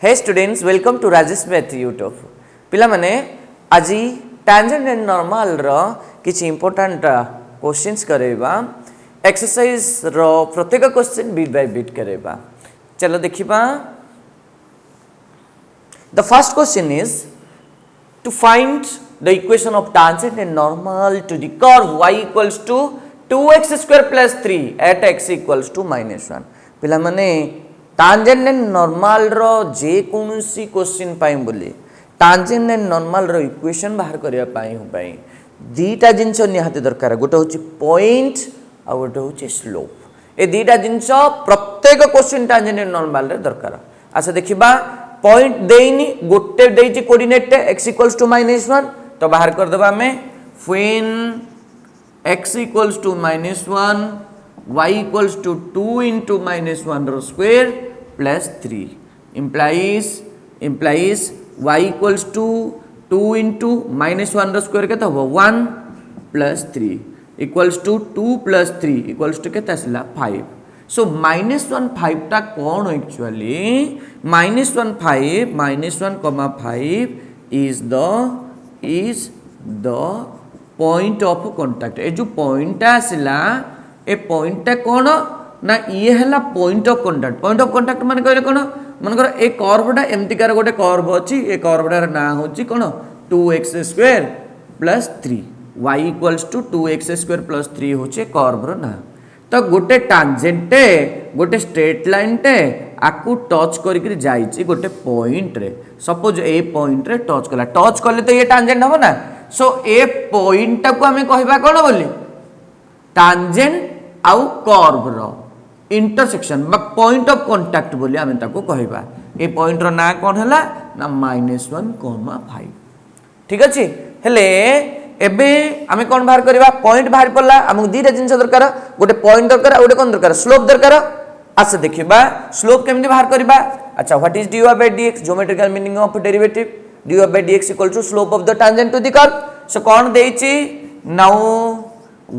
Hey students welcome to Rajesh math YouTube पिला माने आज टैंजेंट एंड नॉर्मल रो किछि इंपोर्टेंट क्वेश्चंस करेबा एक्सरसाइज रो प्रत्येक क्वेश्चन बिट बाय बिट करेबा चलो देखिबा the first question is to find the equation of tangent and normal to the curve y equals to 2x square plus 3 at x equals to -1 पिला माने tangent and normal रो जे कोनसी question पाई बोली tangent and normal row equation बाहर करिया पाई हो पाई दीटा जिंस निहाती दरकार गोटे होची पॉइंट आ गोटे होची स्लोप ए दीटा जिंस प्रत्येक क्वेश्चन टांजेंट एंड नॉर्मल रे दरकार अच्छा देखिबा पॉइंट देइनी गोटे देइची कोऑर्डिनेट x इक्वल्स टू -1 तो बाहर कर देबा हमें when x equals to -1 y equals to 2 into -1 रो square plus 3 implies y equals to 2 into -1 रो square केता हो 1 plus 3 equals to 2 plus 3 equals to केता आसला 5 so -1 5 टा कोन actually -1 5 is the point of contact ए जो पॉइंट आसला ए पॉइंट कौन ना ये है पॉइंट ऑफ कंटाक्ट माने कहले कौन मनकर ए कर्वटा एमतिकार गोटे कर्व अछि ए कर्वटार ना होछि कौन 2x square plus 3 y equals to 2x square plus 3 होछि कर्व रो ना तो गोटे टांजेंट गोटे स्ट्रेट लाइन टे आकु टच करिक जाइछि गोटे पॉइंट रे सपोज ए पॉइंट रे टच कले तो ये टांजेंट हो ना सो ए पॉइंट को हमें कहबा कोन बोली टांजेंट आउ कर्व रो इंटरसेक्शन बा पॉइंट ऑफ कांटेक्ट बोली हमें ताको कहबा ए पॉइंट रो ना कोन हला ना -1,5 ठीक अछि हेले एबे हमें कोन बाहर करबा पॉइंट बाहर पड़ला हमक दीटा जिंस दरकार गोटे पॉइंट दरकार गोटे कोन दरकार स्लोप दरकार अच्छा देखिबा स्लोप केमति बाहर करबा अच्छा what is dy by dx geometrical meaning of derivative dy by dx equal to slope of the tangent to the curve so कोन देइछि now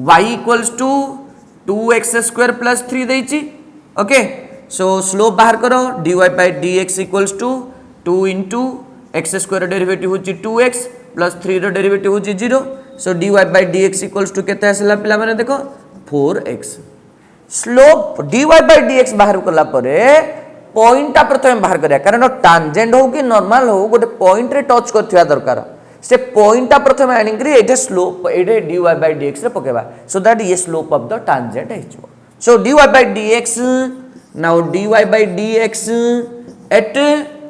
y equals to 2x square plus 3 देइछि okay so slope बाहर करो dy by dx equals to 2 into x square derivative होछि 2x plus 3 रो derivative होछि 0 so dy by dx equals to केते आसला पिला माने देखो 4x slope dy by dx बाहर करला परे पॉइंट प्रथम बाहर करिया कारण टांजेंट हो कि नॉर्मल हो गोटे पॉइंट रे टच करथिया दरकार से पॉइंट प्रथम आनिकरी एटे स्लोप एटे dy by dx रे पकेबा सो दैट ये स्लोप ऑफ द टांजेंट हिजो so dy by dx now dy by dx at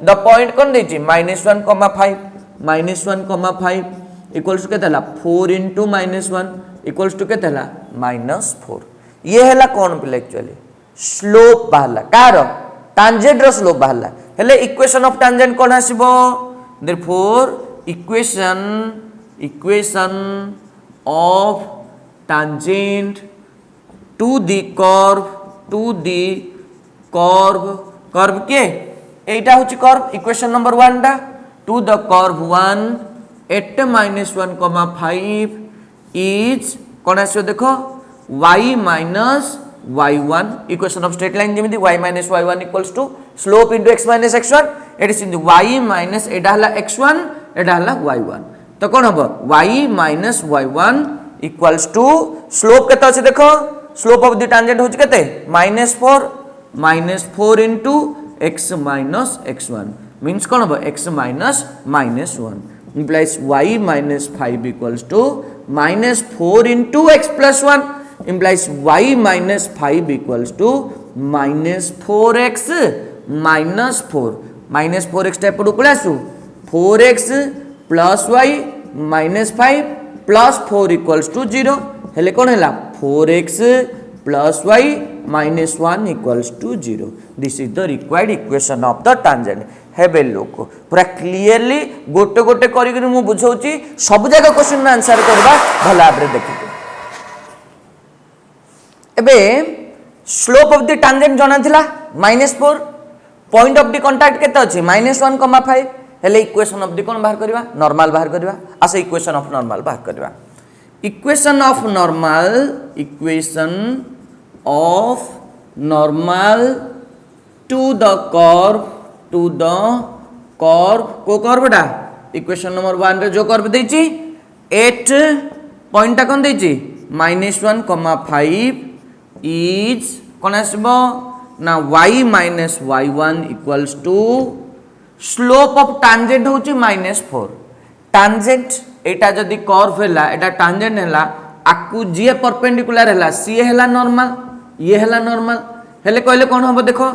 the point कोन देछि -1,5 इक्वल्स टू केतला 4 into -1 इक्वल्स टू केतला -4 ये हला कोन पिला एक्चुअली स्लोप बाहला कार टांजेंट रो स्लोप बाहला हेले इक्वेशन ऑफ टांजेंट कोन आसीबो therefore equation of tangent to the curve के एटा होची कर्व इक्वेशन नंबर 1 टा to the curve 1 at -1,5 is कोन आछो देखो y minus y1 equation of straight line जेमिति y minus y1 equals to slope into x minus x1 it is in the y minus एटा हला x1 एटा हला y1 तो कोन हबो y minus y1 equals to slope केते अछि देखो slope of the tangent होछि केते -4 into x minus x1 means कोन हबो x minus -1 implies y minus 5 equals to -4 into x plus 1 implies y minus 5 equals to -4x minus 4 -4x type पडु पळे आसु 4x plus y minus 5 plus 4 equals to 0 हेले कोन हैला 4x plus y minus 1 equals to 0 this is the required equation of the tangent हेबे लोक पूरा clearly गोटे गोटे करी मु बुझौची सब जगह क्वेश्चन आंसर करबा भला आबरे देखिते एबे स्लोप ऑफ द टांजेंट जणा थिला -4 पॉइंट ऑफ द कांटेक्ट केते अछि -1,5 हेले इक्वेशन ऑफ द कोन बाहर करबा नॉर्मल बाहर करबा आसे इक्वेशन ऑफ नॉर्मल बाहर करबा equation of normal to the curve to the curve को कर्वटा इक्वेशन नंबर 1 रे जो कर्व देछि 8 पॉइंट टा कोन देछि -1,5 इज कोन आसबो ना y minus y1 equals to slope of tangent होछि -4 टांजेंट एटा जदी कर्व हैला एटा टांजेंट हैला आकु जे परपेंडिकुलर हैला सी हैला नॉर्मल ये हैला नॉर्मल हेले कहले कोन होबो देखो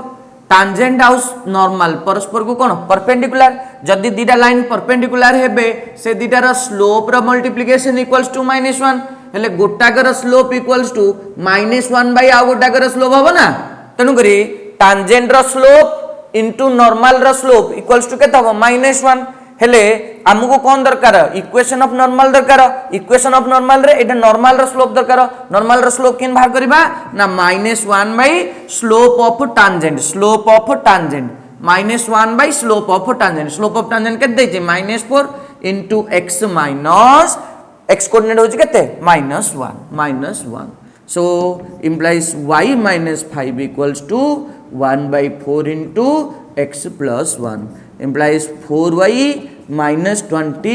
टांजेंट हाउस नॉर्मल परस्पर को कोन परपेंडिकुलर जदी दीटा लाइन परपेंडिकुलर हेबे से दीटा रो स्लोप रो मल्टीप्लिकेशन इक्वल्स टू -1 हेले गोटाकर स्लोप इक्वल्स टू -1 बाय आ गोटाकर स्लोप होबो ना तनु करी टांजेंट रो स्लोप इनटू नॉर्मल रो स्लोप इक्वल्स टू केता हो -1 हेले हमको कोन दरकार इक्वेशन ऑफ नॉर्मल दरकार इक्वेशन ऑफ नॉर्मल रे एटा नॉर्मल रो स्लोप दरकार नॉर्मल रो स्लोप किन भाग करबा ना -1 by slope of tangent -1 by slope of tangent केते दैछि -4 into x minus x coordinate होछि केते -1 so implies y minus 5 equals to 1 by 4 into x plus 1 implies 4y minus 20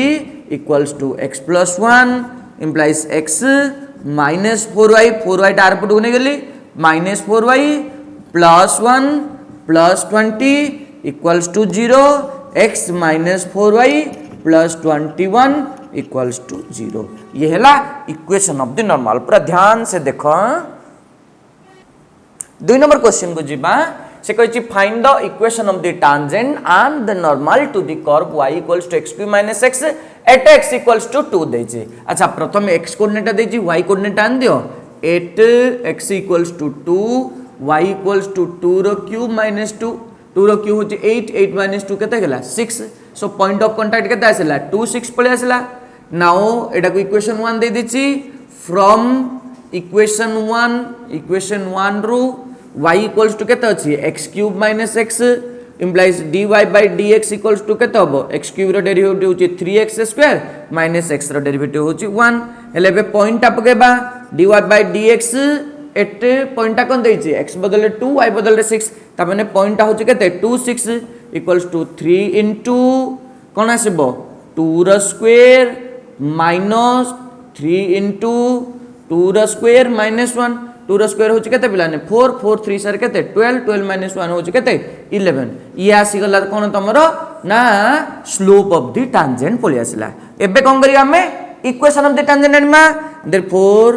equals to x plus 1 implies x minus 4y टार पटु ने गेली minus 4y plus 1 plus 20 equals to 0 x minus 4y plus 21 equals to 0 ये हैला equation of the normal पूरा ध्यान से देखो 2 number question को जीबा से कहछि find the equation of the tangent and the normal to the curve y equals to x3 - x at x equals to 2 दैछि अच्छा प्रथम x कोऑर्डिनेट दैछि y कोऑर्डिनेट आन दियो 8x equals to 2 y equals to 2 रो cube -2 2 रो cube होछि 8 8 - 2 केते गेला 6 सो पॉइंट ऑफ कांटेक्ट केते आसला 2 6 पळे आसला नाउ एटा को इक्वेशन 1 दे दिछि फ्रॉम इक्वेशन 1 रो y इक्वल्स टू केते अछि x³ - x implies dy by dx equals to केते होबो x³ रो डेरिवेटिव होछि 3x² - x रो डेरिवेटिव होछि 1 हेले बे पॉइंट पकेबा dy by dx at point कोन दैछि x बदले 2 y बदले 6 त माने पॉइंट होछि केते 2 6 equals to 3 into कोन आसीबो 2 रो स्क्वायर minus 3 into 2 रो स्क्वायर -1 2 रो स्क्वायर होछि केते पिलाने 4 4 3 सर केते 12 12 - 1 होछि केते 11 ये आसी गला कोन तमरो ना स्लोप ऑफ द टांजेंट पळि आसिला एबे कोन करिया हमें इक्वेशन ऑफ द टांजेंट आनिमा therefore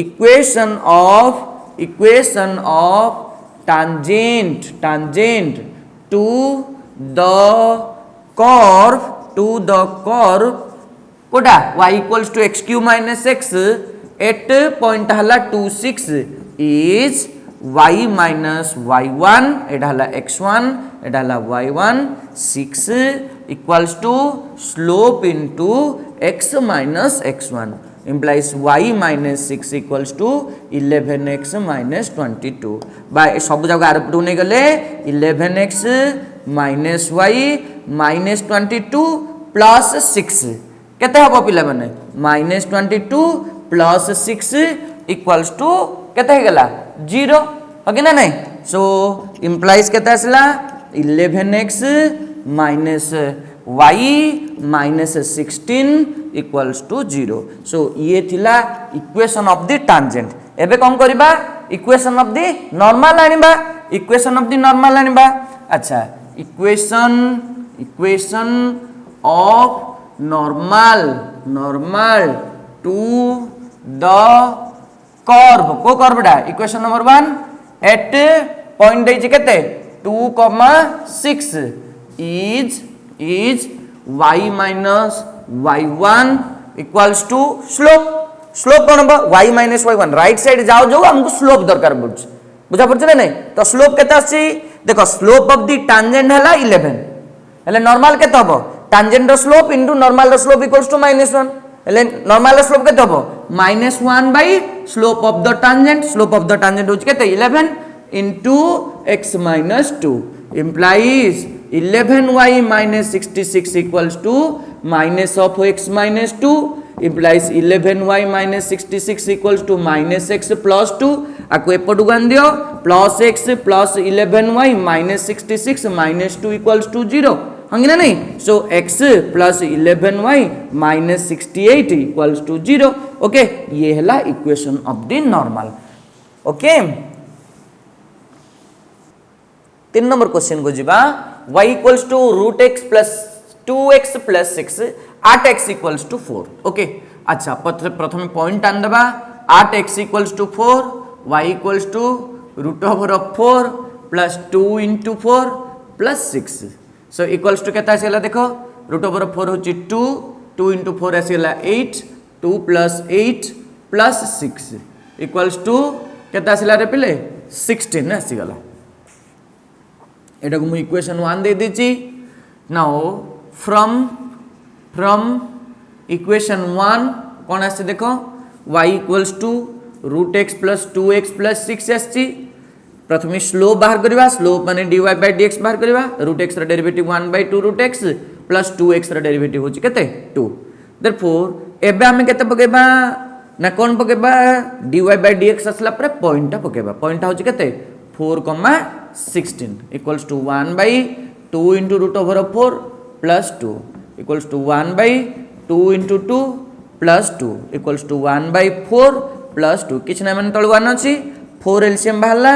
equation of tangent to the curve कोटा y equals to x³ - x at point हला 2 6 is y minus y1 एटा हला x1 एटा हला y1 6 equals to slope into x minus x1 implies y minus 6 equals to 11x minus 22 by सब जगह आरपटू नै गले 11x minus y minus 22 plus 6 केते हबो पिला माने -22 plus 6 equals to केते हे गेला 0 ओके ना नहीं सो implies केते आसला 11x minus y minus 16 equals to 0 so ये थिला इक्वेशन ऑफ द टांजेंट एबे कोन करबा इक्वेशन ऑफ द नॉर्मल आनिबा अच्छा equation of normal to the curve को कर्वडा इक्वेशन नंबर 1 एट पॉइंट दैछि केते 2, 6 is y minus y1 equals to slope कोन बा y minus y1 right side जाओ हमको स्लोप दरकार पड़छ बुझा पड़छ ना नहीं तो स्लोप केते आछि देखो स्लोप ऑफ द टांजेंट हला 11 हले नॉर्मल केते हबो टांजेंट रो स्लोप इनटू नॉर्मल रो स्लोप इक्वल्स टू -1 हले नॉर्मल रो स्लोप केते हबो -1 by slope of the tangent होछ केते 11 into x minus 2 implies 11y minus 66 equals to minus of x minus 2 implies 11y minus 66 equals to minus x plus 2 आपको एपटू आन दियो plus x plus 11y minus 66 minus 2 equals to 0 हाँ ना नहीं so x plus 11y minus 68 equals to 0 okay ये है equation of the normal okay 3 नंबर क्वेश्चन को जीवा y equals to root x plus 2x plus 6 8x equals to 4 okay अच्छा प्रथम पॉइंट आन देबा 8x equals to 4 y equals to root over of 4 plus 2 into 4 plus 6 so equals to केता आसीला देखो रूट ओवर ऑफ 4 होची 2 2 into 4 आसीला 8 2 plus 8 plus 6 equals to केता आसीला रे पिले 16 आसीगला एटा को मु इक्वेशन 1 दे देची नाउ फ्रॉम इक्वेशन 1 कौन आसे देखो y equals to root x plus 2x plus 6 आसी प्रथम स्लोप बाहर करवा स्लोप माने dy बाय dx बाहर करवा रूट x रा derivative 1/2 root x plus 2x रा डेरिवेटिव होची केते 2 देयरफॉर एबे हमें केते पकेबा ना कोन पकेबा dy बाय dx असला पर पॉइंट पकेबा पॉइंट होची केते 4,16 equals to 1/2 into root over of 4 plus 2 equals to 1/2 into 2 plus 2 equals to 1/4 plus 2 किछ ना माने तळ 1 अछि 4 एलसीएम बाहरला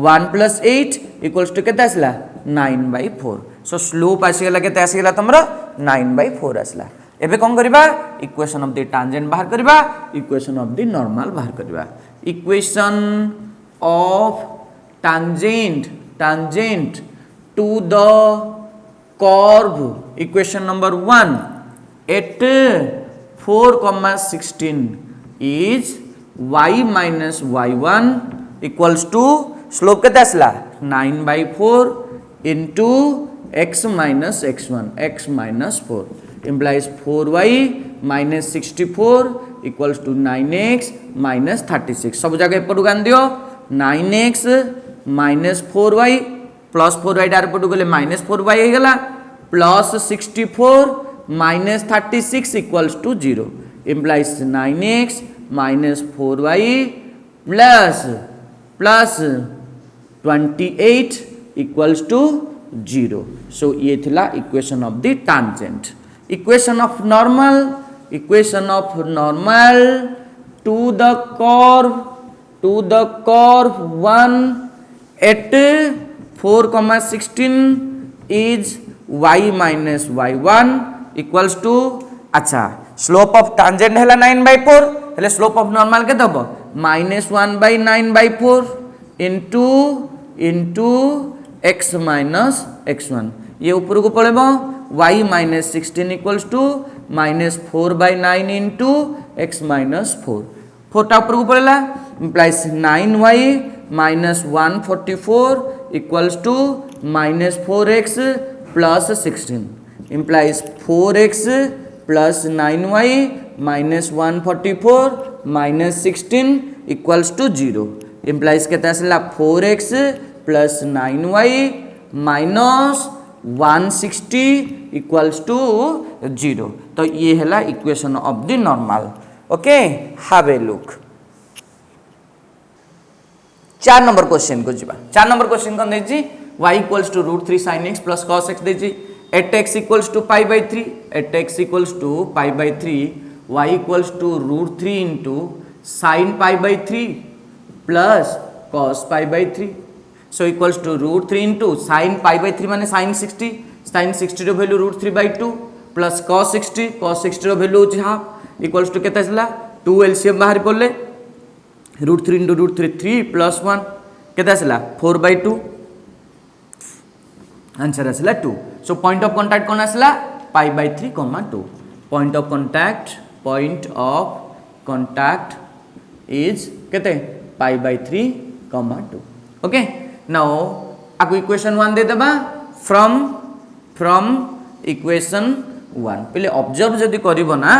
1 प्लस 8 इक्वल्स टू केते आसला 9/4 सो स्लोप आसीगला केते आसीगला तमरो 9/4 आसला एबे कोन करबा इक्वेशन ऑफ द टांजेंट बाहर करबा इक्वेशन ऑफ द नॉर्मल बाहर करबा equation of tangent to the curve equation number 1 at 4,16 is y minus y1 equals to slope केते आसला 9/4 into x minus x1 x minus 4 implies 4y minus 64 equals to 9x minus 36 सब जगह एपटू गान दियो 9x minus 4y plus 4y डार पटू गले minus 4y हो गला plus 64 minus 36 equals to 0 implies 9x minus 4y plus 28 equals to 0 so ये थिला equation of the tangent equation of normal to the curve 1 at 4,16 is y minus y1 equals to अच्छा slope of tangent है 9/4 हेले slope of normal के दबो -1/9/4 into x minus x1 ये ऊपर को पड़ेबो y minus 16 equals to -4/9 into x minus 4 4 टा ऊपर को पड़ेला implies 9y minus 144 equals to minus 4x plus 16 implies 4x plus 9y minus 144 minus 16 equals to 0 implies केते आसला 4x plus 9y minus 160 equals to 0 तो ये है equation of the normal okay have a look 4 number question को जीवा 4 number question कौन देजी y equals to √3 sin x plus cos x देजी at x equals to pi/3 at x equals to pi/3 y equals to √3 into sin pi/3 plus cos pi/3 so equals to √3 into sin pi/3 माने sin 60 रो value √3/2 plus cos 60 रो value होची half equals to केते आसला 2 LCM बाहर पड़ले √3 into √3 3 plus 1 केते आसला 4/2 answer आसला 2 सो point of contact कोन आसला pi/3, 2 point of contact is केते pi/3, 2 ओके नाउ आको इक्वेशन 1 दे देबा फ्रॉम इक्वेशन 1 पहले ऑब्जर्व जदी करिवो ना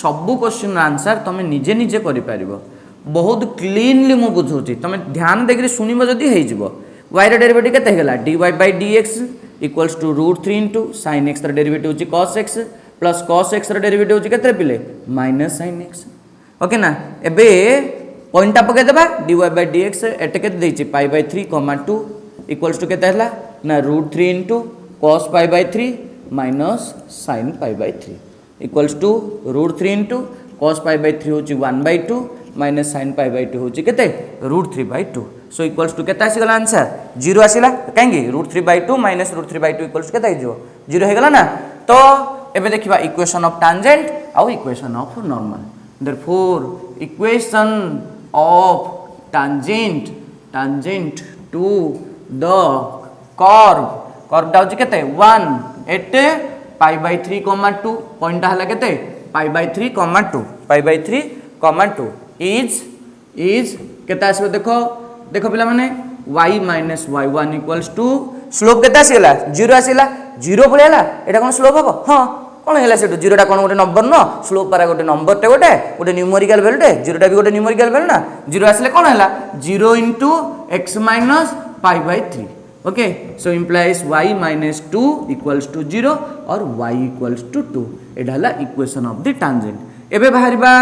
सब क्वेश्चन आंसर तमे निजे निजे करि पारिबो बहुत क्लीनली मु बुझौची तमे ध्यान देकरी सुनिबो जदी हेइ जिवो y रा डेरिवेटिव केते हेगला dy by dx equals to √3 into sin x रा डेरिवेटिव होची cos x plus cos x रा डेरिवेटिव होची केते पिले -sin x ओके ना एबे पॉइंटा पके देबा dy by dx एटे केते देछि पाई बाय 3 2 इक्वल्स टू केते हला ना √3 into cos pi by 3 minus sin pi by 3 equals to √3 into cos pi by 3 होछि 1/2 माइनस sin पाई बाय 2 होछि केते √3/2 सो इक्वल्स टू केते आसी गला आंसर 0 आसीला काहेंगी √3/2 माइनस √3/2 इक्वल्स केते आइजो 0 हे गला ना तो एबे देखिबा इक्वेशन ऑफ टैंजेंट आउ equation of normal therefore equation of tangent to the curve डाउची केते 1 8 पाई बाय 3 2 पॉइंट हला केते पाई बाय 3 2 पाई बाय 3 2 इज केते आसबो देखो पिला माने y - y1 equals to slope केते आसीला 0 आसीला 0 पळेला एटा कोन स्लोप हबो हां कौन है से 0 कौन गोटे नंबर न स्लोप पारा गोटे नंबर टे गोटे न्यूमेरिकल वैल्यू टे 0 भी गोटे न्यूमेरिकल वैल्यू ना 0 आसले कौन है 0 into x minus pi by 3 okay so implies y - 2 equals to 0 और y इक्वल्स टू 2 एटा हला इक्वेशन ऑफ द टैंजेंट एबे बाहरिबा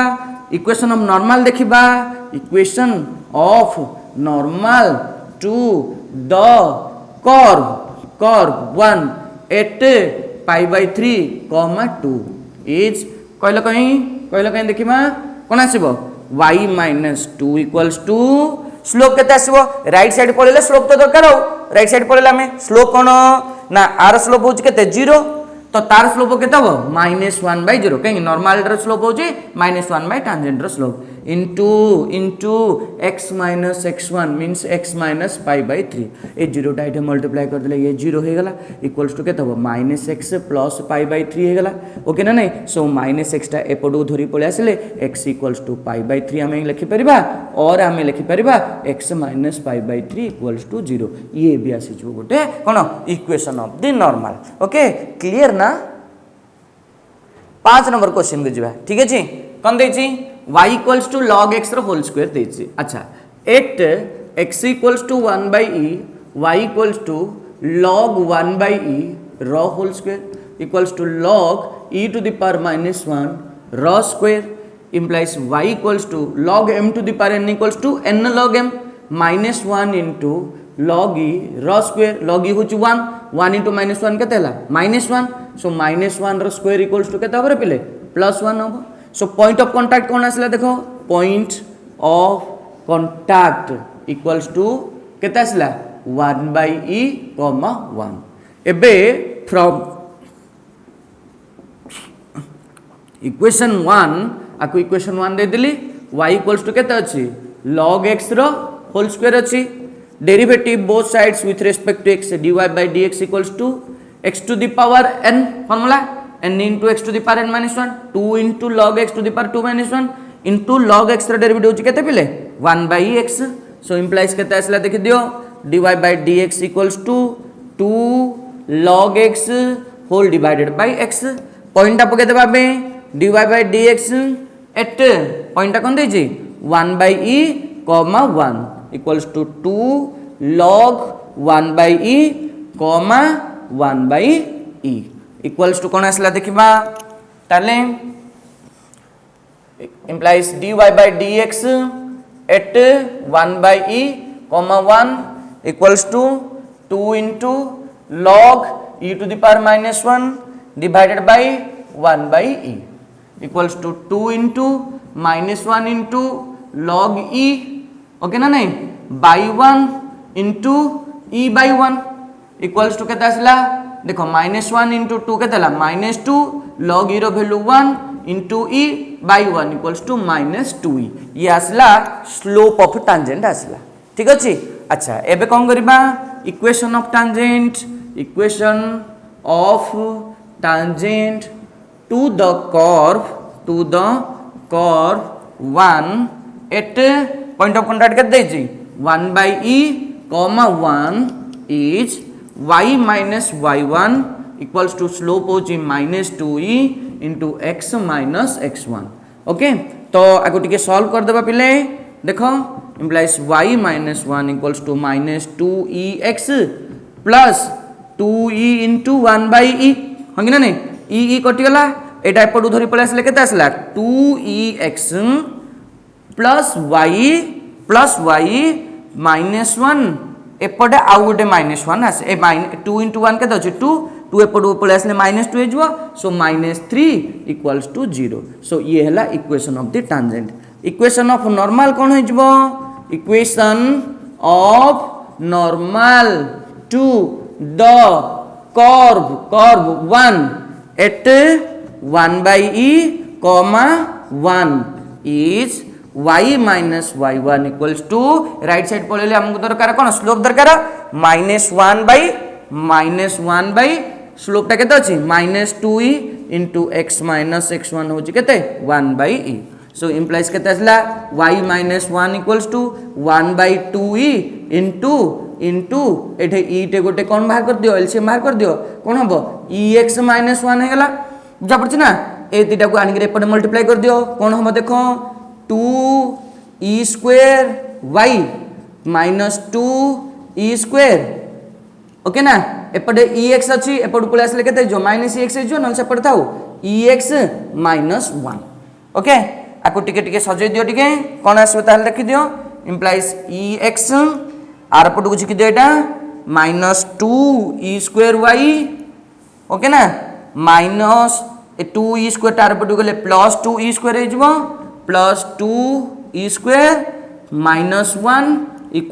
इक्वेशन ऑफ नॉर्मल देखिबा equation of normal to the curve 1 8 pi by 3 2 is कहलो कहीं देखिमा कोन आसीबो y - 2 इक्वल्स टू स्लोप केते आसीबो राइट साइड पळेले स्लोप तो दरकार हो राइट साइड पळेले हमें स्लोप कोन ना आर स्लोप होची केते 0 तो तार स्लोप केते हो -1/0 कहीं नॉर्मल र स्लोप होची -1 बाय टैंजेंट र slope into x - x1 means x - pi by 3 ए 0 टा इथे मल्टीप्लाई कर देले ये 0 हे गला इक्वल्स टू केते हो -x प्लस पाई बाय 3 हे गला ओके ना नहीं सो -x टा एपडू धरी पळे आसीले x equals to pi by 3 हमें लिखि परिबा और हमें लिखि परिबा x - pi by 3 equals to 0 ये भी आसी जो गोटे कोन equation of the normal okay clear ना 5 नंबर क्वेश्चन को जीवा ठीक है जी कोन देछि y equals to log x रो होल स्क्वायर देछि अच्छा at x equals to 1/e y equals to log 1/e रो whole square equals to log e to the power -1 रो square implies y equals to log m to the power n equals to n log m -1 into log e रो square log e होची 1 into -1 केते हला -1 so -1 रो square equals to केते हबरे पिले +1 हबो सो पॉइंट ऑफ कांटेक्ट कोन आसला देखो point of contact equals to केते आसला 1/e 1 एबे फ्रॉम इक्वेशन 1 आकु इक्वेशन 1 दे दिली y इक्वल्स टू केते अछि log x रो होल स्क्वायर अछि derivative both sides with respect to x dy by dx equals to x to the power n formula n into x to the power n minus 1 2 into log x to the power 2 minus 1 into log x रो derivative होची केते पिले 1/x सो implies केते आसला देखि दियो dy by dx equals to 2 log x whole divided by x point पके देबा बे dy by dx at point कोन देछि 1/e 1 equals to 2 log 1/e 1/e equals to कोन आसला देखिबा ताले implies dy by dx at 1/e 1 equals to 2 into log e to the power -1 divided by 1/e equals to 2 into -1 into log e okay ना नहीं by 1 into e by 1 equals to केते आसला देखो -1 into 2 केते हला -2 log e row value 1 into e by 1 equals to -2e ये आसला slope of tangent आसला ठीक अछि अच्छा एबे कोन करबा equation of tangent to the curve 1 at point of contact केते देछि 1/e 1 is y minus y1 equals to slope होची -2e into x minus x1 okay तो आको टिके सॉल्व कर देबा पिले देखो implies y minus 1 equals to -2ex plus 2e into 1/e हंगी ना नहीं e कटि गला एटा एपडू धरि पळे आसले केते आसला 2ex प्लस वाई -1 एपटे आउ गोटे -1 आसे ए 2 × 1 के अच्छे 2 2 एपट पड़े आसले -2 हो सो -3 = 0 सो ये है equation of the tangent equation of normal कौन हो equation of normal to the curve 1 at 1/e, 1 is y minus y1 equals to right side पळेले हमको दरकार कोन स्लोप दरकार -1 by स्लोप ता केते अछि -2e into x minus x1 होछि केते 1/e सो इंप्लाइज केते असला y minus 1 equals to 1/2e into एठे e टे गोटे कोन बाहर कर दियो एलसीएम बाहर कर दियो कोन हबो ex minus 1 हे गेला बुझा पड़छि ना ए तीटा को आनि के एपटे मल्टीप्लाई कर दियो कोन हबो देखो 2e² y minus 2e² okay ना एपटे ex अछि एपट पळे आसले केते जो -ex जो न सेपट थाउ ex -1 ओके आको टिके टिके सजै दियो टिके कोन आसबे ताल देखि दियो इंप्लाइज ex आर पट को छिकि दियो एटा -2e² y ओके ना माइनस 2e² तार पट गले +2e² हे जबो +2e² -1 =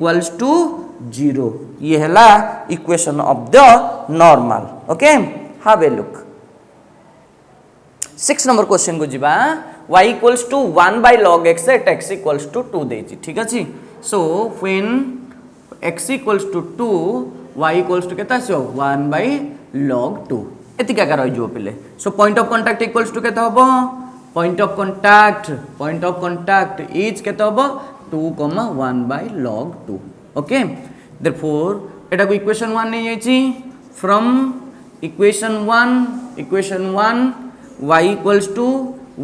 0 ये है equation of the normal okay have a look 6 number question को जीवा y = 1/log x at x = 2 देछि ठीक अछि सो व्हेन x = 2 y = केता आसो 1/log 2 एतिका का रहि जो पिले so point of contact equals to केता होबो पॉइंट ऑफ कांटेक्ट इज केता होबो 2, 1/log 2 ओके देयरफॉर एटा को इक्वेशन 1 नै जाईची from equation 1 y =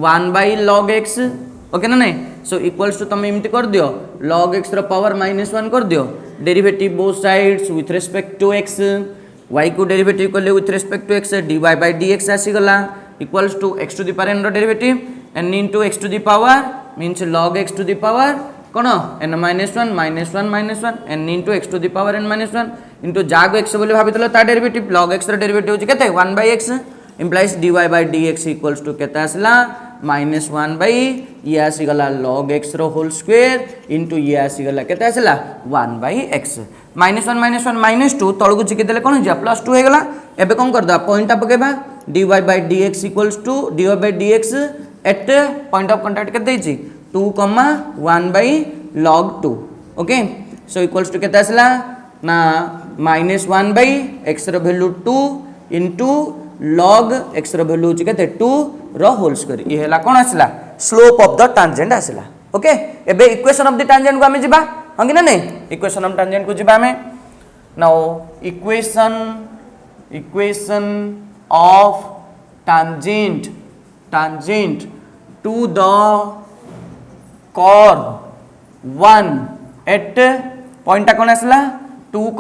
1/log x okay ना नहीं सो इक्वल्स टू तुम एमती कर दियो log x रो पावर -1 कर दियो derivative both sides with respect to x y को डेरिवेटिव करले with respect to x dy/dx आसी गला equals to x to the power n रो derivative n into x to the power means log x to the power cone n -1 n into x to the power n -1 into जाग x बोले भाबितलो ता derivative log x रो derivative होची केते 1/x implies dy/dx equals to केता आसला -1 ये आसी गला log x रो होल स्क्वायर into ये आसी गला केता आसला 1/x -1 -2 तळ को चिके देले कोन जा +2 हे गला एबे कोन कर दा पॉइंट पकेबा dy/dx equals to dy/dx at point of contact केते दैछि 2, 1/log 2 okay so equals to केता आसला ना -1/x रो वैल्यू 2 into log x रो वैल्यू छि केते 2 रो होल स्क्वायर ये हला कोन आसला स्लोप ऑफ द टांजेंट आसला ओके एबे इक्वेशन ऑफ द टांजेंट को हमें जिबा हंगी ना नहीं इक्वेशन ऑफ टांजेंट को जिबा हमें now equation of tangent to the curve 1 at point कोन आसला 2,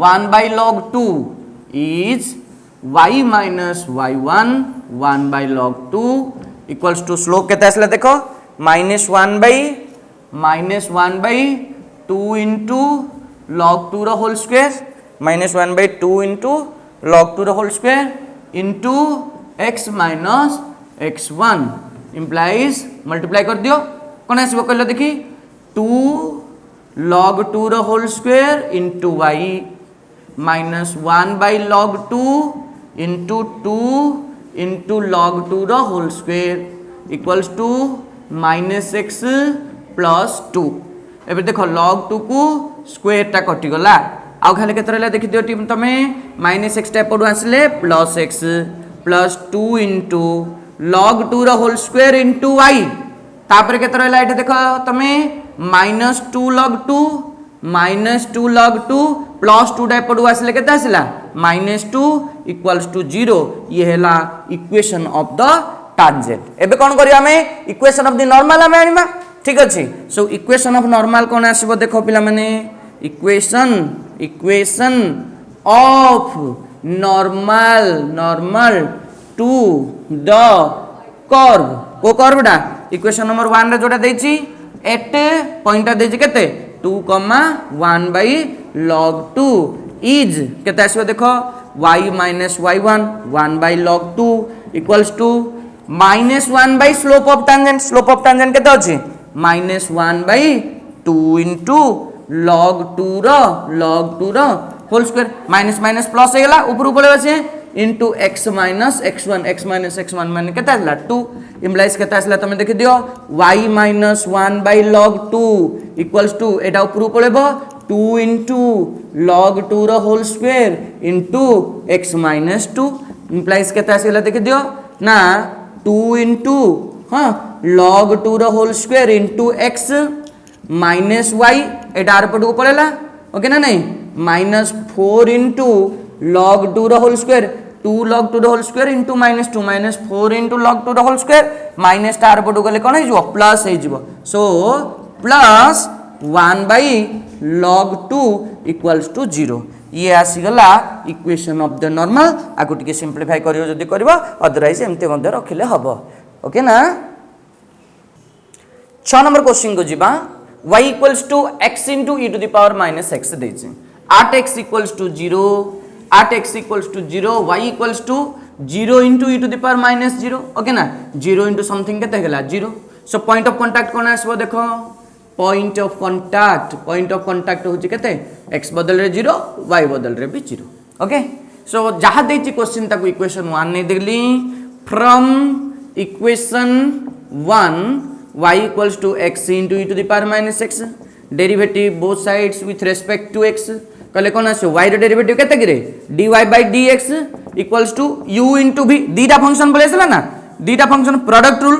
1/log 2 is y minus y1 1/log 2 equals to slope केते आसला देखो -1/2 into log 2 रो होल स्क्वायर -1/2 into log 2 रो whole square into x minus x1 implies multiply कर दियो कोन आसीबो कहलो देखि 2 log 2 row whole square into y minus 1/log 2 into 2 into log 2 row whole square equals to -x plus 2 एबे देखो log 2 को square टा कटि गला आ खाली केते रहला देखि दियो टीम तमे -x टा पडु आसले +x plus 2 into log 2 रो होल स्क्वायर into y तापर केते रहला एटा देखो तमे -2 log 2 plus 2 टा पडु आसले केते आसला -2 equals to 0 ये हैला इक्वेशन ऑफ द टांजेंट एबे कोन करिया हमें इक्वेशन ऑफ द नॉर्मल हमें आनिबा ठीक अछि सो इक्वेशन ऑफ नॉर्मल कोन आसीबो देखो पिला माने equation of normal to the curve को कर्वडा इक्वेशन नंबर 1 रे जोटा देछि एट पॉइंट देछि केते 2, 1 बाई log 2 इज केते आसीबो देखो y minus y1 1 by log 2 equals to -1 by slope of tangent केते अछि -1 by 2 into log 2 row whole square minus minus plus हे गेला ऊपर ऊपर बचे इनटू x माइनस x1 माने केते आसला 2 इम्प्लाइज केते आसला तमे देखि दियो y minus 1 by log 2 equals to एटा ऊपर पळेबो 2 इनटू log 2 रो whole square into x minus 2 implies केते आसला देखि दियो ना 2 इनटू हां log 2 रो whole square into x minus y एटा आर पटू पळेला ओके ना नहीं -4 इनटू log 2 रो होल स्क्वायर 2 log 2 रो whole square into -2 -4 into log 2 रो होल स्क्वायर माइनस तार पटू गले कोन हे जिवो प्लस हे जिवो so plus 1 by log 2 equals to 0 ये आसी गला इक्वेशन ऑफ द नॉर्मल आको टिके सिंपलीफाई करियो जदी करबो अदरवाइज एमते मध्ये रखिले हबो ओके ना 6 नंबर क्वेश्चन को जिबा y equals to x into e to the power minus x देछि 8x equals to 0 8x equals to 0 y equals to 0 into e to the power minus 0 okay ना 0 into something केते गेला 0 so point of contact कोन आसबो देखो point of contact होछि केते x बदल रे 0 y बदल रे भी 0 okay so जहा देछि क्वेश्चन ताको इक्वेशन 1 नै देखली from equation 1 y equals to x into e to the power minus x derivative both sides with respect to x कहले कोन आसे y रो डेरिवेटिव केते गिरे dy by dx equals to u into v दीटा function बोलेसला ना दीटा function product rule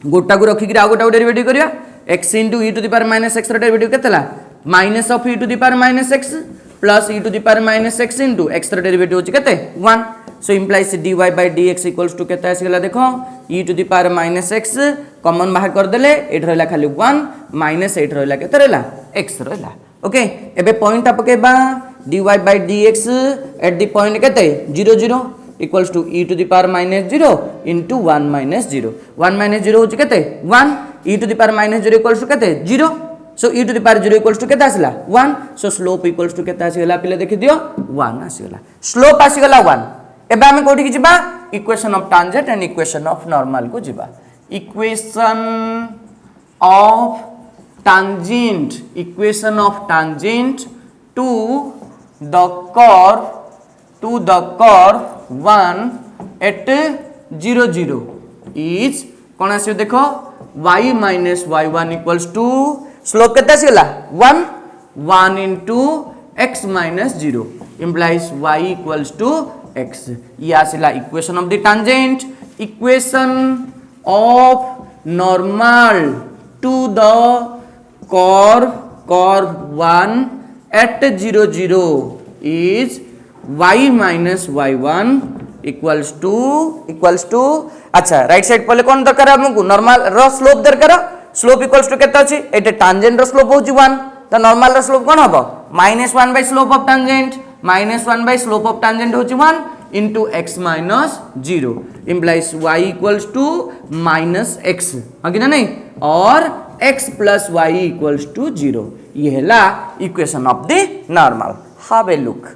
गोटा को रखि गिरा आ गोटा डेरिवेटिव करिया x into e to the power minus x रो डेरिवेटिव केतेला minus of e to the power minus x plus e to the power minus x into x रो डेरिवेटिव होछि केते 1 so implies dy by dx equals to केते आसीगला देखो e to the power minus x common बाहर कर देले eight रहला खाली 1 माइनस एठ रहला केते रहला x रहला ओके एबे पॉइंट पकेबा dy by dx at the point केते 0 0 equals to e to the power minus 0 into 1 minus 0 1 minus 0 होछि केते 1 e to the power minus 0 equals to केते 0 so e to the power 0 equals to केते आसला 1 so slope equals to केते आसीगला पिले देखि दियो 1 आसीगला slope आसीगला 1 एबे हमें कोठी कि जिबा equation of tangent and equation of normal को जिबा equation of tangent to the curve 1 at 0 0 is कोन आसी देखो y minus y1 equals to slope केते आसीला 1 into x minus 0 implies y equals to x ये आसीला equation of the tangent equation of normal to the curve 1 at 0 0 is y minus y1 equals to अच्छा right side पले कोन दरकार हमकु normal रो slope दरकार slope equals to केते अछि एटे tangent रो स्लोप होछि 1 तो नॉर्मल रो स्लोप कोन हबो -1 by slope of tangent -1 by slope of tangent होछि 1 into x minus 0 implies y equals to minus x आगे ना नहीं और x plus y equals to 0 ये हैला equation of the normal have a look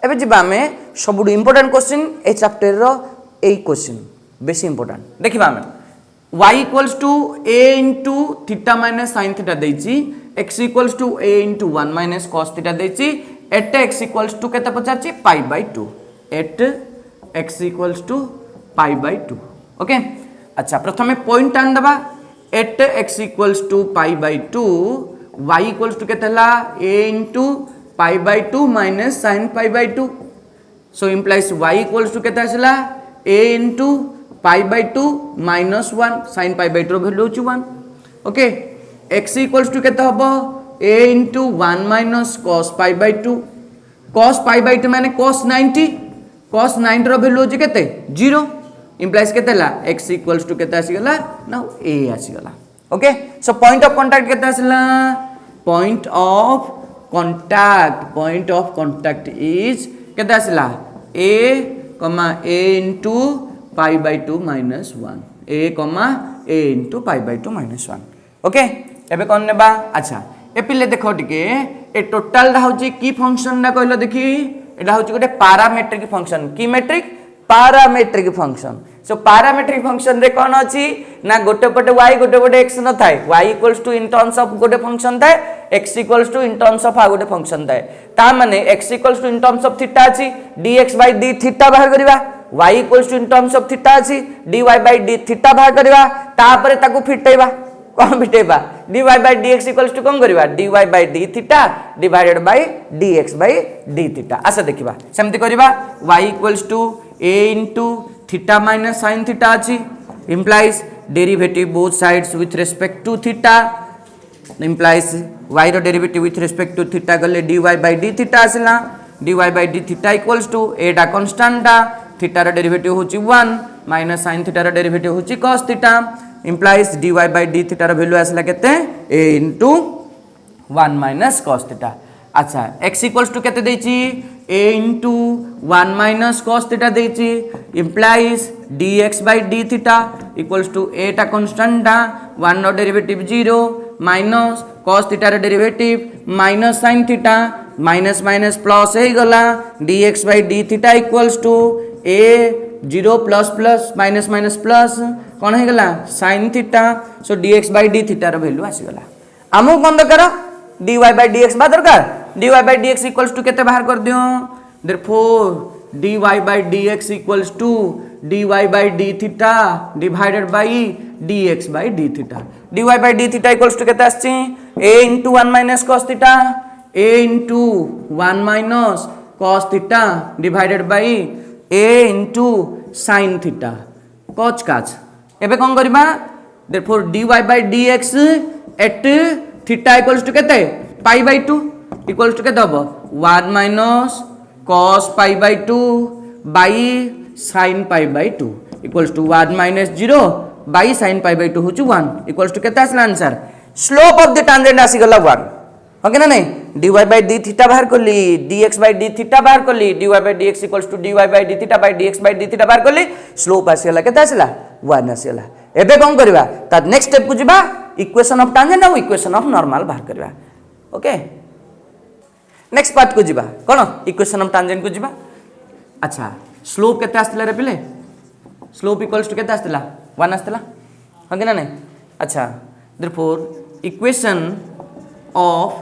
एबे जिबा में सबुड इंपोर्टेंट क्वेश्चन ए चैप्टर रो ए क्वेश्चन बेसी इंपोर्टेंट देखिबा में y equals to a into theta minus sin theta देछि x equals to a into 1 minus cos theta देछि एट x equals to केते पचारछि pi by 2 at x equals to pi by 2 okay अच्छा प्रथमे point आन दबा at x equals to pi by 2 y equals to केते हला a into pi by 2 minus sin pi by 2 so implies y equals to केते आसला a into pi by 2 minus 1 sin pi by 2 value होछि 1 okay x equals to केते हबो a into 1 minus cos pi by 2 cos pi by 2 माने cos 90 रो value होछि केते 0 implies केते ला x equals to केते आसी गला नाउ a आसी गला okay so point of contact केते आसला पॉइंट ऑफ कांटेक्ट इज केते आसला a, a into pi by 2 minus 1 a कमा a into pi by 2 minus 1 okay एबे कौन नेबा अच्छा ए पिले देखो टिके ए टोटल दा होची की फंक्शन ना कहलो देखी एडा होची गोटे पैरामीट्रिक फंक्शन की metric parametric function so parametric function रे कौन अछि ना गोटे पटे y गोटे पटे x न थाए y equals to in terms of गोटे फंक्शन थाए x equals to in terms of आ गोटे फंक्शन थाए ता माने x equals to in terms of theta अछि dx बाय d थीटा बाहर करबा y equals to in terms of theta अछि dy बाय d थीटा बाहर करबा तापरे ताकू फिटेबा कौन फिटेबा dy by dx equals to कौन करबा dy by d theta divided bye dx by d theta आसा देखिबा सेमति करबा y equals to a into theta minus sin theta अछि implies derivative both sides with respect to theta implies y रो derivative with respect to theta गले dy by d theta आसला dy by d theta equals to a टा constant टा theta रो derivative होची 1 minus sin theta रो derivative होची cos theta implies dy by d theta row value आसला केते a into 1 minus cos theta अच्छा x equals to केते देछि a into 1 minus cos theta देछि implies dx by d theta equals to a टा constant टा 1 रो derivative 0 minus cos theta रो derivative minus sin theta minus minus plus हे गला dx by d theta equals to a 0 plus plus minus minus plus कोन हे गला sin theta so dx by d theta रो value आसी गला हमहु कोन दरकार dy by dx बा दरकार dy by dx equals to केते बाहर कर दियो therefore dy by dx equals to dy by d theta divided by dx by d theta dy by d theta equals to केते आछि a into 1 minus cos theta a into 1 minus cos theta divided by a into sin theta cos काज एबे कोन करबा therefore dy by dx at theta equals to केते pi by 2 equals to केते हबो 1 minus cos pi by 2 by sin pi by 2 equals to 1 minus 0 by sin pi by 2 होची 1 equals to केते आसला answer slope of the tangent आसी गला 1 okay ना नहीं dy by d थीटा बाहर करली dx by d थीटा बाहर करली dy by dx equals to dy by d theta by dx by d theta बाहर करली स्लोप आसी गला केते आसला 1 आसी गला एबे कोन करबा ता नेक्स्ट स्टेप को जिबा इक्वेशन ऑफ टेंजेंट और इक्वेशन ऑफ नॉर्मल बाहर करबा ओके नेक्स्ट पार्ट को जिबा कोन इक्वेशन ऑफ टेंजेंट को जिबा अच्छा स्लोप केते आस्तला रे पिले स्लोप इक्वल्स टू केते आस्तला 1 आस्तला हगे ना नहीं अच्छा therefore equation of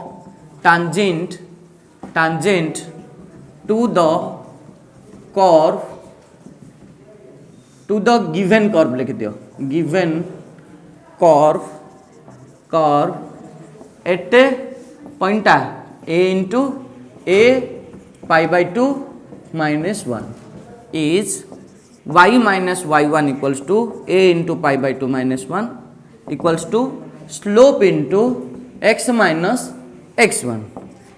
tangent to the curve to the given curve लिख दियो given curve at point a into a pi by 2 minus 1 is y minus y1 equals to a into pi by 2 minus 1 equals to slope into x minus x1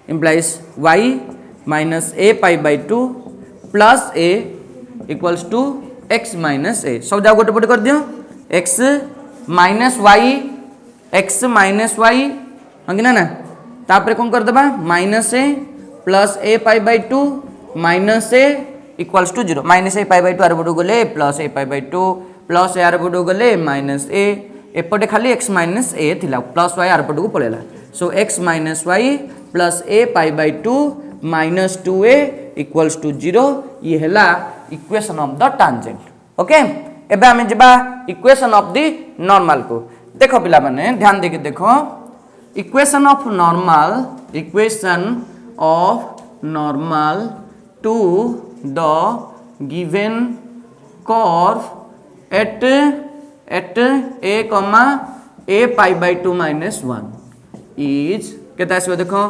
implies y minus a pi by 2 plus a equals to x minus a सब जाओ गोटे पटे कर दियो x minus y हंगे ना ना तापरे कौन कर दबा minus a plus a pi by 2 minus a equals to 0 minus a pi by 2 आर बडू गले plus a pi by 2 plus a आर बडू गले माइनस ए एपटे खाली x माइनस ए थिला प्लस y आर बडू को पळेला सो x minus y plus a pi by 2 minus 2a equals to 0 ये हैला equation of the tangent okay एबे हमें जबा इक्वेशन ऑफ द नॉर्मल को देखो पिला माने ध्यान देके देखो equation of normal to the given curve at a comma a pi by 2 minus 1 is केता आसबो देखो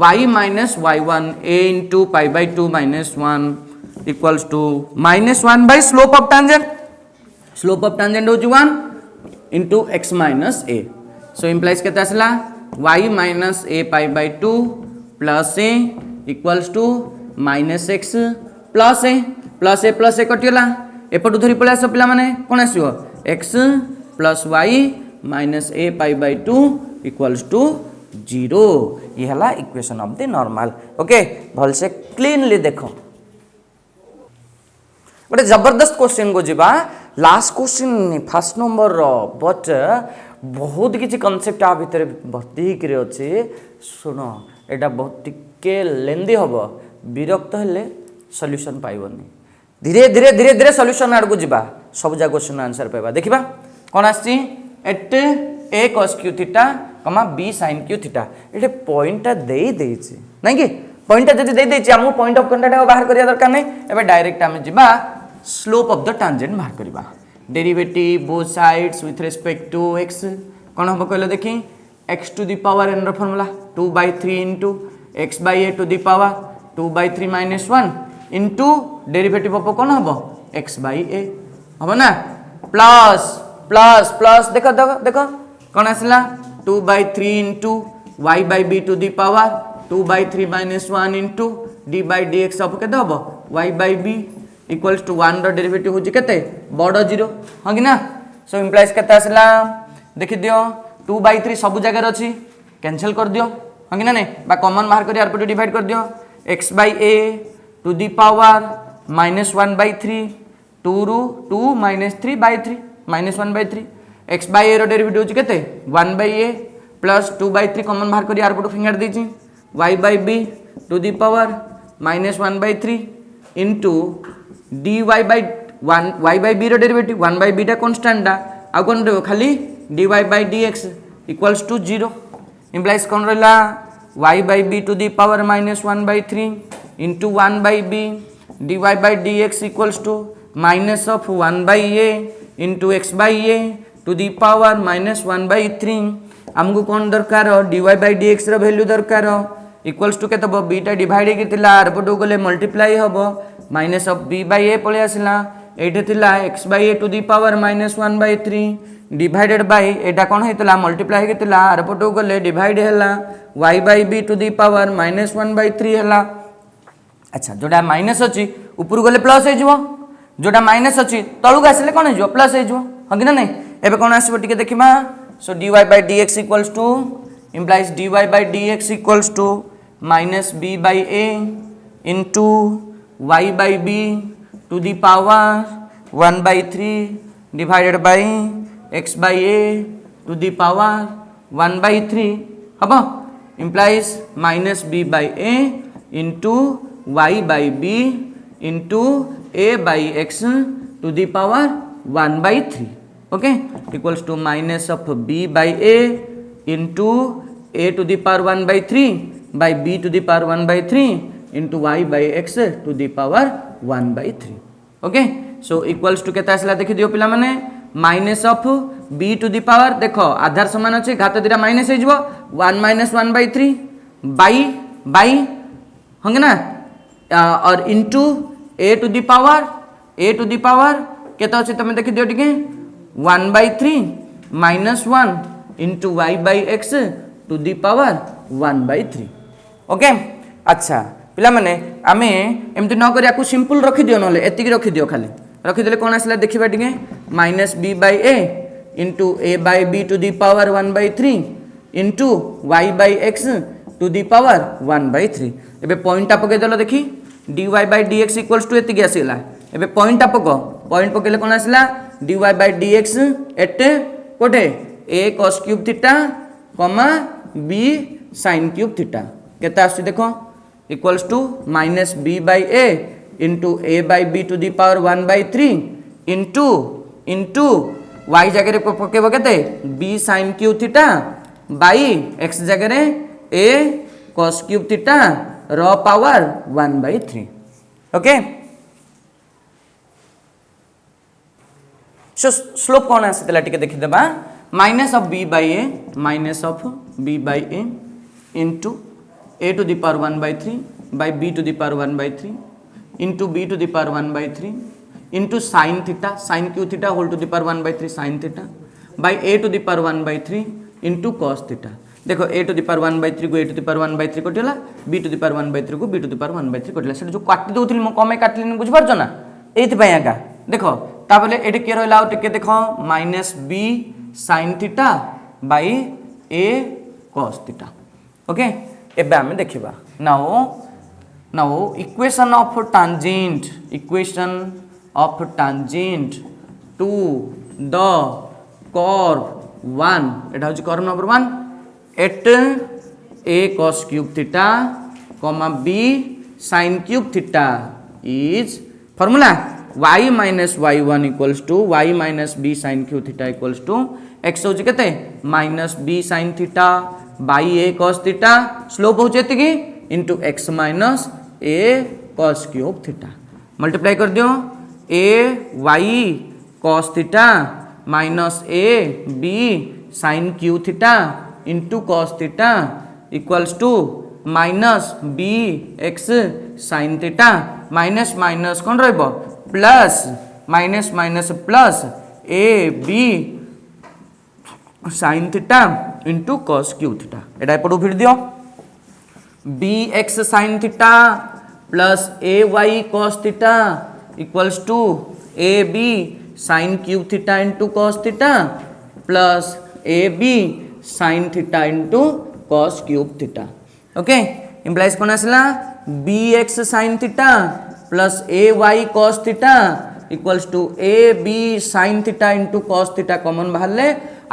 y minus y1 a into pi by 2 minus 1 equals to minus 1 by slope of tangent होची 1 into x minus a so implies केता आसला y minus a pi by 2 plus a equals to minus x plus a कटिला एपटू धरी पळे आसो पिला माने कोन आसीबो x plus y minus a pi by 2 equals to 0 ये हला equation of the normal okay भल से क्लीनली देखो गोटे जबरदस्त क्वेश्चन को जिबा last question first number but बहुत किसी कनसेप्ट आ भितर भर्ती होकर अच्छे शुण एटा बहुत टिके लेंदी हम विरक्त हेले सॉल्यूशन पाइबनी धीरे धीरे धीरे धीरे सॉल्यूशन आड़ को जीवा सब जा क्वेश्चन आंसर पाइबा देखिबा कौन आसी एट ए cos q theta comma b sin q theta एटे पॉइंटटा देई देछि नै कि पॉइंटटा जदि देई देछि हमहु पॉइंट ऑफ कांटेक्ट बाहर करिया दरकार नै एबे डायरेक्ट हम जीवा स्लोप ऑफ द टैंजेंट बाहर करबा derivative both sides with respect to x कौन हम कहले देखि x to the power n रो formula 2/3 into x by a to the power 2/3 - 1 into derivative of कौन हम x by a हम ना प्लस प्लस प्लस देखो देखो देखो कौन आसला 2/3 into y by b to the power 2/3 - 1 into d by dx of केते हम y by b equals to 1 रो डेरिवेटिव होची केते बड़ 0 हां कि ना सो इंप्लाइज केते आसला देखि दियो 2/3 सब जगह अछि कैंसिल कर दियो हां कि ना नै बा कॉमन बाहर करी आर डिवाइड कर दियो x by a to the power -1/3 2 रू 2 - 3/3 -1/3 x by a रो डेरिवेटिव होची केते 1/a प्लस 2/3 कॉमन बाहर करी आर फिंगर दीची y by b to the power -1/3 into dy by 1 y by b रो डेरिवेटिव 1/b टा कांस्टेंट दा आ कोन रे खाली dy by dx equals to 0 implies कोन रहला y by b to the power -1/3 into 1/b dy by dx equals to minus of 1/a into x by a to the power -1/3 हमको कोन दरकार dy by dx रो value दरकार equals to केते b टा divide हेतिला आर पटो गले मल्टीप्लाई हबो minus of b by a पळे आसिला एठे थिला x by a to the power -1/3 divided by एटा कोन हेतिला मल्टीप्लाई हेतिला आर पटो गले डिवाइड हैला y by b to the power -1/3 हैला अच्छा जोडा माइनस अछि ऊपर गले प्लस हे जिवो जोडा माइनस अछि तळु आसिले कोन हे जिवो प्लस हे जिवो ह कि ना नै एबे कोन आसीबो टिके देखिबा so dy by dx equals to implies dy by dx equals to minus b by a into y by b to the power 1/3 divided by x by a to the power 1/3 हबो implies minus b by a into y by b into a by x to the power 1/3 okay equals to minus of b by a into a to the power 1/3 by b to the power 1/3 into y by x to the power 1/3 okay so equals to केता आसला देखि दियो पिला माने minus of b to the power देखो आधार समान अछि घात दिरा minus हे जबो 1 - 1/3 by हंगे ना और into a to the power केता अछि तमे देखि दियो टिके 1/3 - 1 into y by x to the power 1/3 okay अच्छा पिला माने आमे एमति न करिया को सिंपल रखि दियो नले एति की रखि दियो खाली रखि देले कोन आसला देखिबा टिके minus b by a into a by b to the power 1/3 into y by x to the power 1/3 एबे पॉइंट आप के देलो देखि dy by dx equals to एति की आसीला एबे पॉइंट आप को पॉइंट पकेले कोन आसला dy by dx एटे कोटे a cos cube theta comma b sin cube theta केता आसी देखो equals to minus b by a into a by b to the power 1/3 into y जगह रे पकेबो केते b sin cube थीटा by x जगह रे a cos cube थीटा रो पावर 1/3 ओके सो स्लोप कोन आसीतला टिके देखि देबा minus of b by a into a to the power 1/3 by b to the power 1/3 into b to the power 1/3 into sin theta sin q theta whole to the power 1/3 sin theta by a to the power 1/3 into cos theta देखो a to the power 1/3 को a to the power 1/3 कटिला b to the power 1/3 को b to the power 1/3 कटिला सेटा जो काटि दोथिल म कमे काटलिन बुझ परछ ना एथि पय आगा देखो ताबले एटे के रहला आ टिके देखो minus b sin theta by a cos theta okay एबे हमें देखिबा now equation of tangent to the curve 1 एटा होची curve number 1 at a cos cube theta comma b sin cube theta is formula y minus y1 equals to y minus b sin cube theta equals to x होची केते minus b sin theta by a cos theta slope होची एतिकी into x minus a cos cube theta multiply कर दियो a y cos theta minus a b sin cube theta into cos theta equals to minus b x sin theta minus minus कौन रहिबो plus minus minus plus a b sin theta into cos cube theta एटा पडो फिर दियो b x sin theta plus a y cos theta equals to a b sin cube theta into cos theta plus a b sin theta into cos cube theta okay implies कौन आसला bx sin theta plus ay cos theta equals to ab sin theta into cos theta common बाहरले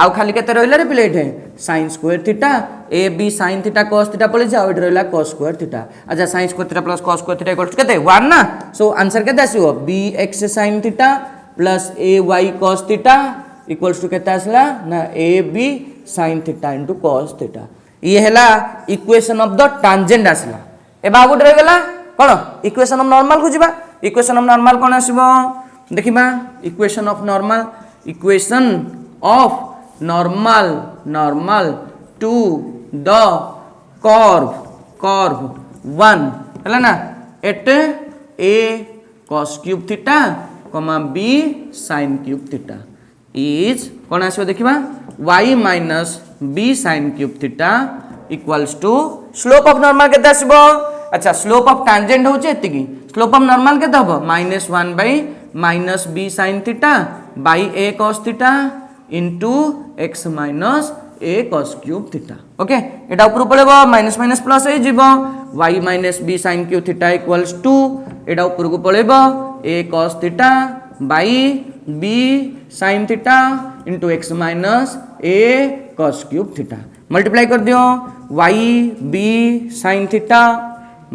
आउ खाली केते रहला रे प्लेट है sin square theta ab sin theta cos theta पळे जाउ एट रहला cos स्क्वायर थीटा अच्छा sin square theta plus cos square theta equals केते 1 ना सो आंसर केते आसीबो bx sin theta plus ay cos theta equals to केते आसला ना ab sin theta into cos theta ये हैला इक्वेशन ऑफ द टांजेंट आसला ए बाबू रह गला कोन इक्वेशन ऑफ नॉर्मल खुजिबा इक्वेशन ऑफ नॉर्मल कोन आसीबो देखिबा equation of normal to the curve 1 हैला ना at a cos cube theta b sin cube theta is कोन आसीबो देखिबा y minus b sin cube theta equals to slope of normal केते आसीबो अच्छा slope of tangent होचे एतिकी slope of normal केते हबो -1 by minus b sin theta by a cos theta into x minus a cos cube theta okay एटा ऊपर पळेबो minus minus plus हे जीवो y minus b sin cube theta equals to एटा ऊपर को पळेबो a cos theta by b sin theta into x minus a cos cube theta multiply कर दियो y b sin theta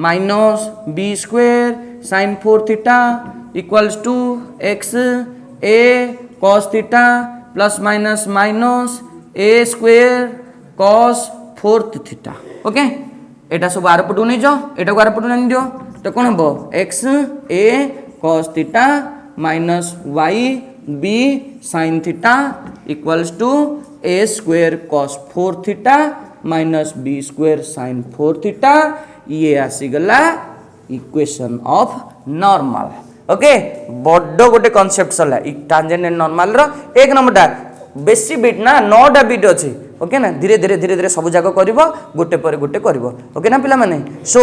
minus b square sin 4 theta equals to x a cos theta plus minus minus a square cos 4 theta okay एटा सब are पटु नै जो एटा को are पटु नै दियो तो कोन हबो x a cos theta minus y b sin theta equals to a square cos 4 theta minus b square sin 4 theta ये आसी गला इक्वेशन ऑफ नॉर्मल ओके बड्डो गोटे कांसेप्ट सला टांजेंट एंड नॉर्मल रो एक नंबरटा बेसी बिट ना 9टा बिट अछि ओके ना धीरे धीरे सब जाक करबो गोटे पर गोटे करबो ओके ना पिला माने सो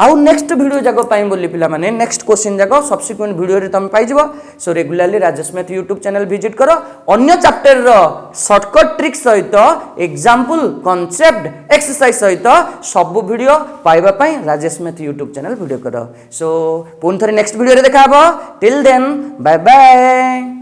आउ नेक्स्ट वीडियो जाक पाई बोली पिला माने नेक्स्ट क्वेश्चन जाक सब्सिक्वेंट वीडियो रे तुम पाई जिवो सो regularly Rajesh math YouTube channel visit करो अन्य चैप्टर रो शॉर्टकट ट्रिक सहित एग्जांपल कांसेप्ट एक्सरसाइज सहित सब वीडियो पाइबा पई Rajesh math YouTube channel video करो सो पुन थरे नेक्स्ट वीडियो रे देखाबो टिल देन बाय बाय।